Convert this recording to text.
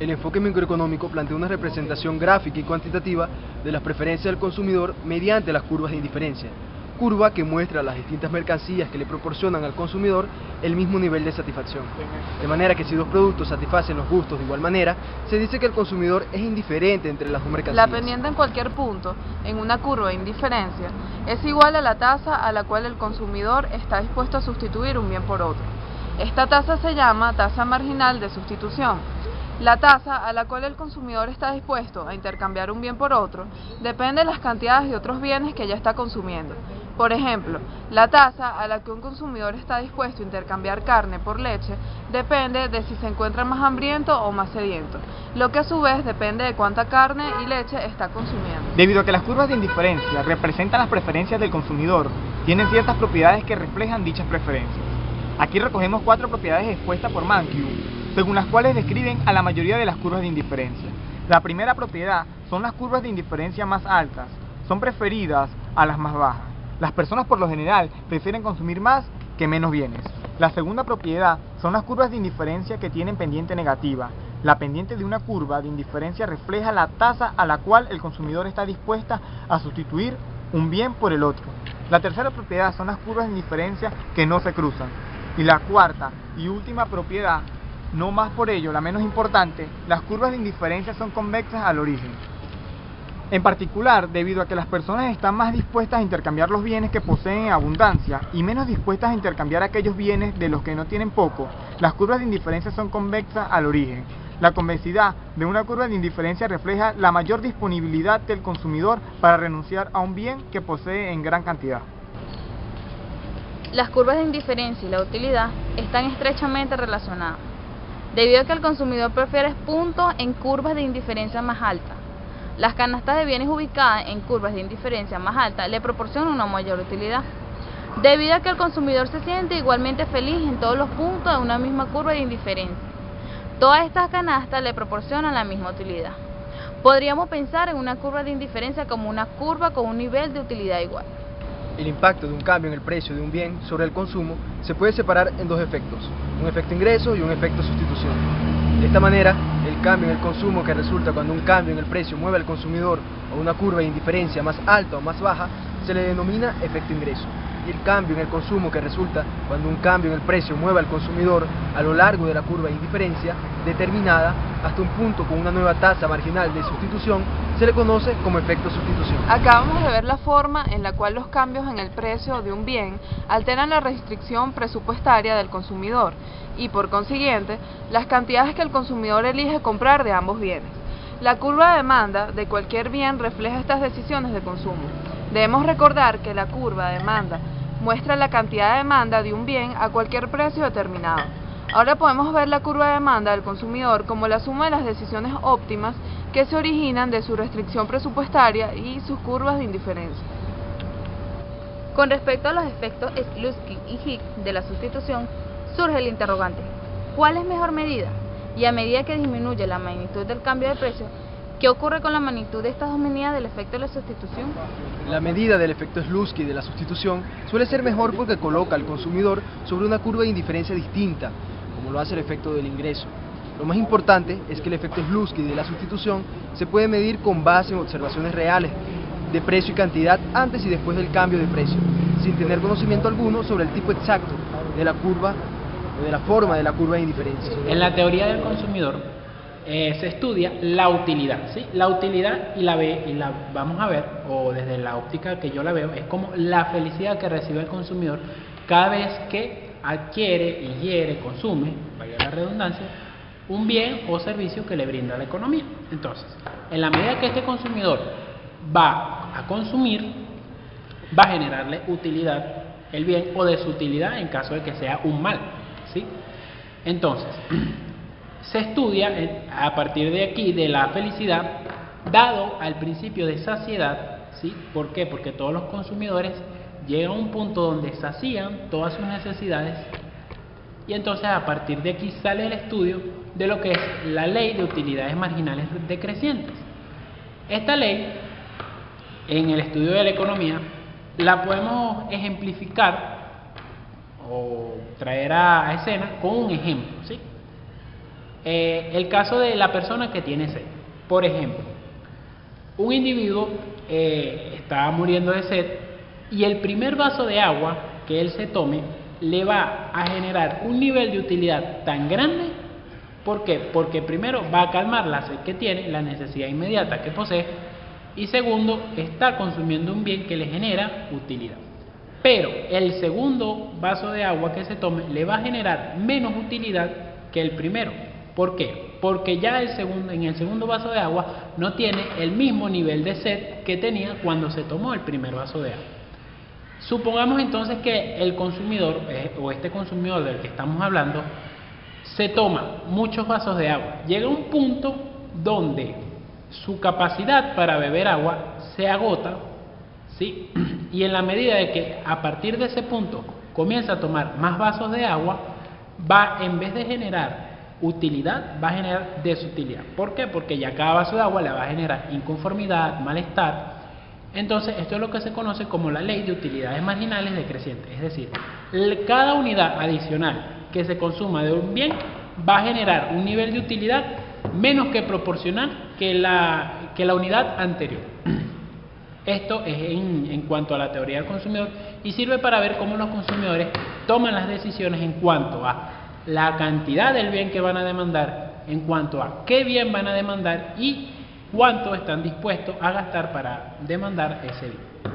El enfoque microeconómico plantea una representación gráfica y cuantitativa de las preferencias del consumidor mediante las curvas de indiferencia, curva que muestra las distintas mercancías que le proporcionan al consumidor el mismo nivel de satisfacción. De manera que si dos productos satisfacen los gustos de igual manera, se dice que el consumidor es indiferente entre las dos mercancías. La pendiente en cualquier punto, en una curva de indiferencia, es igual a la tasa a la cual el consumidor está dispuesto a sustituir un bien por otro. Esta tasa se llama tasa marginal de sustitución. La tasa a la cual el consumidor está dispuesto a intercambiar un bien por otro depende de las cantidades de otros bienes que ya está consumiendo. Por ejemplo, la tasa a la que un consumidor está dispuesto a intercambiar carne por leche depende de si se encuentra más hambriento o más sediento, lo que a su vez depende de cuánta carne y leche está consumiendo. Debido a que las curvas de indiferencia representan las preferencias del consumidor, tienen ciertas propiedades que reflejan dichas preferencias. Aquí recogemos 4 propiedades expuestas por Mankiw, según las cuales describen a la mayoría de las curvas de indiferencia. La primera propiedad son las curvas de indiferencia más altas, son preferidas a las más bajas. Las personas por lo general prefieren consumir más que menos bienes. La segunda propiedad son las curvas de indiferencia que tienen pendiente negativa. La pendiente de una curva de indiferencia refleja la tasa a la cual el consumidor está dispuesta a sustituir un bien por el otro. La tercera propiedad son las curvas de indiferencia que no se cruzan. Y la cuarta y última propiedad, no más por ello la menos importante, las curvas de indiferencia son convexas al origen. En particular, debido a que las personas están más dispuestas a intercambiar los bienes que poseen en abundancia y menos dispuestas a intercambiar aquellos bienes de los que no tienen poco, las curvas de indiferencia son convexas al origen. La convexidad de una curva de indiferencia refleja la mayor disponibilidad del consumidor para renunciar a un bien que posee en gran cantidad. Las curvas de indiferencia y la utilidad están estrechamente relacionadas, debido a que el consumidor prefiere puntos en curvas de indiferencia más altas. Las canastas de bienes ubicadas en curvas de indiferencia más alta le proporcionan una mayor utilidad, debido a que el consumidor se siente igualmente feliz en todos los puntos de una misma curva de indiferencia. Todas estas canastas le proporcionan la misma utilidad. Podríamos pensar en una curva de indiferencia como una curva con un nivel de utilidad igual. El impacto de un cambio en el precio de un bien sobre el consumo se puede separar en dos efectos, un efecto ingreso y un efecto sustitución. De esta manera, el cambio en el consumo que resulta cuando un cambio en el precio mueve al consumidor a una curva de indiferencia más alta o más baja se le denomina efecto ingreso. Y el cambio en el consumo que resulta cuando un cambio en el precio mueve al consumidor a lo largo de la curva de indiferencia determinada hasta un punto con una nueva tasa marginal de sustitución se le conoce como efecto sustitución. Acabamos de ver la forma en la cual los cambios en el precio de un bien alteran la restricción presupuestaria del consumidor y, por consiguiente, las cantidades que el consumidor elige comprar de ambos bienes. La curva de demanda de cualquier bien refleja estas decisiones de consumo. Debemos recordar que la curva de demanda muestra la cantidad de demanda de un bien a cualquier precio determinado. Ahora podemos ver la curva de demanda del consumidor como la suma de las decisiones óptimas que se originan de su restricción presupuestaria y sus curvas de indiferencia. Con respecto a los efectos Slutsky y Hicks de la sustitución, surge el interrogante: ¿cuál es mejor medida? Y a medida que disminuye la magnitud del cambio de precio, ¿qué ocurre con la magnitud de estas dos medidas del efecto de la sustitución? La medida del efecto Slutsky de la sustitución suele ser mejor porque coloca al consumidor sobre una curva de indiferencia distinta, como lo hace el efecto del ingreso. Lo más importante es que el efecto Slutsky de la sustitución se puede medir con base en observaciones reales de precio y cantidad antes y después del cambio de precio, sin tener conocimiento alguno sobre el tipo exacto de la curva o de la forma de la curva de indiferencia. En la teoría del consumidor se estudia la utilidad, ¿sí? La utilidad y la vamos a ver, o desde la óptica que yo la veo, es como la felicidad que recibe el consumidor cada vez que adquiere, ingiere, consume, vaya la redundancia, un bien o servicio que le brinda la economía. Entonces, en la medida que este consumidor va a consumir, va a generarle utilidad el bien o desutilidad en caso de que sea un mal, ¿sí? Entonces, se estudia a partir de aquí de la felicidad dado al principio de saciedad, ¿sí? ¿Por qué? Porque todos los consumidores llegan a un punto donde sacían todas sus necesidades y entonces a partir de aquí sale el estudio de lo que es la ley de utilidades marginales decrecientes. Esta ley, en el estudio de la economía, la podemos ejemplificar o traer a escena con un ejemplo, ¿sí? el caso de la persona que tiene sed. Por ejemplo, un individuo está muriendo de sed y el primer vaso de agua que él se tome le va a generar un nivel de utilidad tan grande. ¿Por qué? Porque primero va a calmar la sed que tiene, la necesidad inmediata que posee, y segundo, está consumiendo un bien que le genera utilidad. Pero el segundo vaso de agua que se tome le va a generar menos utilidad que el primero. ¿Por qué? Porque ya en el segundo vaso de agua no tiene el mismo nivel de sed que tenía cuando se tomó el primer vaso de agua. Supongamos entonces que el consumidor, o este consumidor del que estamos hablando, se toma muchos vasos de agua. Llega a un punto donde su capacidad para beber agua se agota, ¿sí? Y en la medida de que a partir de ese punto comienza a tomar más vasos de agua, va, en vez de generar utilidad, va a generar desutilidad. ¿Por qué? Porque ya cada vaso de agua le va a generar inconformidad, malestar. Entonces, esto es lo que se conoce como la ley de utilidades marginales decrecientes. Es decir, cada unidad adicional que se consuma de un bien va a generar un nivel de utilidad menos que proporcional que la unidad anterior. Esto es en cuanto a la teoría del consumidor y sirve para ver cómo los consumidores toman las decisiones en cuanto a la cantidad del bien que van a demandar, en cuanto a qué bien van a demandar y cuánto están dispuestos a gastar para demandar ese bien.